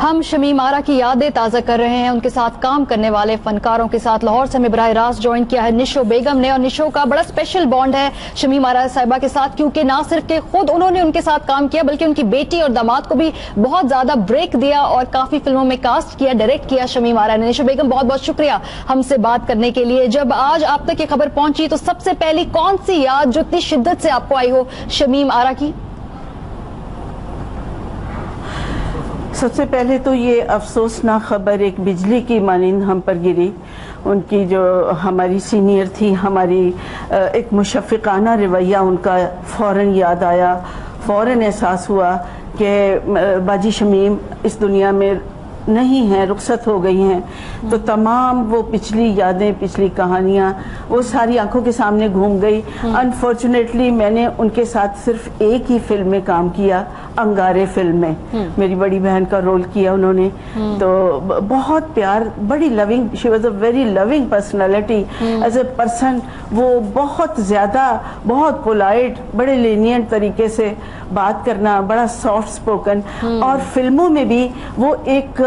ہم شمیم آرا کی یادیں تازہ کر رہے ہیں. ان کے ساتھ کام کرنے والے فنکاروں کے ساتھ لاہور سے ہمیں براہ راست جوائن کیا ہے نشو بیگم نے, اور نشو کا بڑا اسپیشل بانڈ ہے شمیم آرا صاحبہ کے ساتھ, کیونکہ نہ صرف کہ خود انہوں نے ان کے ساتھ کام کیا بلکہ ان کی بیٹی اور داماد کو بھی بہت زیادہ بریک دیا اور کافی فلموں میں کاسٹ کیا, ڈائریکٹ کیا شمیم آرا نے. نشو بیگم بہت بہت شکریہ ہم سے بات کرنے کے لیے. جب آج آپ تک یہ خبر پہنچی تو سب سے پہلی کون سی یاد جو اتنی شدت سے آپ کو آئی ہو شمیم آرا کی؟ سب سے پہلے تو یہ افسوسناک خبر ایک بجلی کی مانند ہم پر گری. ان کی جو ہماری سینئر تھی, ہماری ایک مشفقانہ رویہ ان کا فوراً یاد آیا, فوراً احساس ہوا کہ باجی شمیم اس دنیا میں نہیں ہیں, رخصت ہو گئی ہیں. تو تمام وہ پچھلی یادیں, پچھلی کہانیاں وہ ساری آنکھوں کے سامنے گھوم گئی. انفارچونیٹلی میں نے ان کے ساتھ صرف ایک ہی فلم میں کام کیا, انگارے فلم میں. میری بڑی بہن کا رول کیا انہوں نے. تو بہت پیار, بڑی loving, she was a very loving personality is a person. وہ بہت زیادہ, بہت پولائٹ, بڑے لینینٹ طریقے سے بات کرنا, بڑا سافٹ سپوکن. اور فلموں میں بھی وہ ایک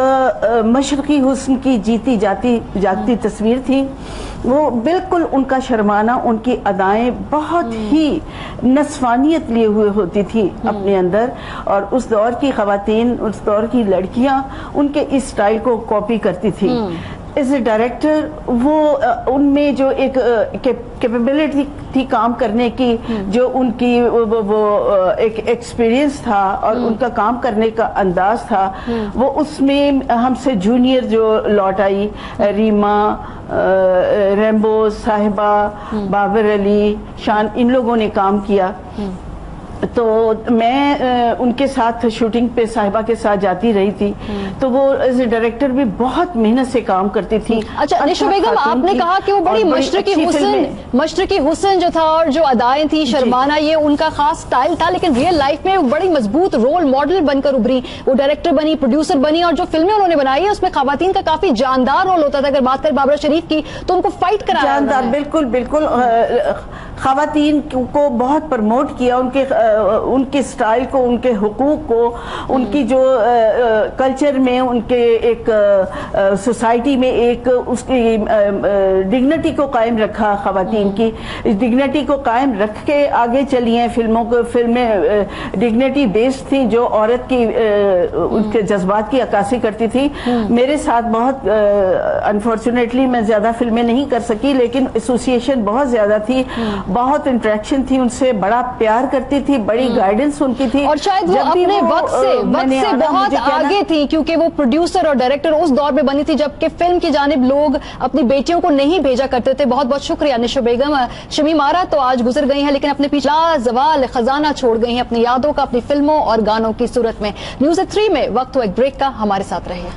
مشرقی حسن کی جیتی جاگتی تصویر تھی. وہ بالکل ان کا شرمانہ, ان کی ادائیں بہت ہی نصفانیت لیے ہوئے ہوتی تھی اپنے اندر. اور اس دور کی خواتین, اس دور کی لڑکیاں ان کے اس سٹائل کو کاپی کرتی تھی. ایز اے ڈائریکٹر وہ ان میں جو ایک کیپیبلٹی تھی کام کرنے کی, جو ان کی وہ ایک ایکسپیرینس تھا اور ان کا کام کرنے کا انداز تھا, وہ اس میں ہم سے جونیئر جو لوٹ آئی, ریما, ریمبو صاحبہ, بابر علی, شان, ان لوگوں نے کام کیا. تو میں ان کے ساتھ شوٹنگ پہ صاحبہ کے ساتھ جاتی رہی تھی. تو وہ ایز اے ڈائریکٹر بھی بہت محنت سے کام کرتی تھی. اچھا نشو بیگم, آپ نے کہا کہ وہ بڑی مشرقی حسن جو تھا اور جو ادائیں تھی شرمانہ, یہ ان کا خاص سٹائل تھا, لیکن ریئل لائف میں بڑی مضبوط رول ماڈل بن کر ابری. وہ ڈائریکٹر بنی, پروڈیوسر بنی, اور جو فلمیں انہوں نے بنائی ہیں اس میں خواتین کا کافی جاندار رول ہوتا تھا. اگر بات کریں بابرہ شریف کی تو ان کو فائٹ کرایا جاندار, بالکل بالکل. خواتین کو بہت پرموٹ کیا, ان کے سٹائل کو, ان کے حقوق کو, ان کی جو کلچر میں, ان کے ایک سوسائٹی میں ایک اس کی ڈگنیٹی کو قائم رکھا. خواتین کی ڈگنیٹی کو قائم رکھ کے آگے چلی ہیں. فلمیں ڈگنیٹی بیسڈ تھیں, جو عورت کی ان کے جذبات کی عکاسی کرتی تھی. میرے ساتھ بہت انفارچونیٹلی میں زیادہ فلمیں نہیں کر سکی, لیکن ایسوسیشن بہت زیادہ تھی, بہت انٹریکشن تھی ان سے, بڑا پیار کرتی تھی, بڑی گائیڈنس ان کی تھی. اور شاید وہ اپنے وقت سے بہت آگے تھی, کیونکہ وہ پروڈیوسر اور ڈائریکٹر اس دور میں بنی تھی جبکہ فلم کی جانب لوگ اپنی بیٹیوں کو نہیں بھیجا کرتے تھے. بہت بہت شکریہ نشو بیگم. شمیم آرا تو آج گزر گئی ہیں, لیکن اپنے پیچھے لازوال خزانہ چھوڑ گئی ہیں اپنی یادوں کا, اپنی فلموں اور گانوں کی صورت میں. نیوز 3 میں وقت ہو ایک بریک کا, ہمارے ساتھ رہیے.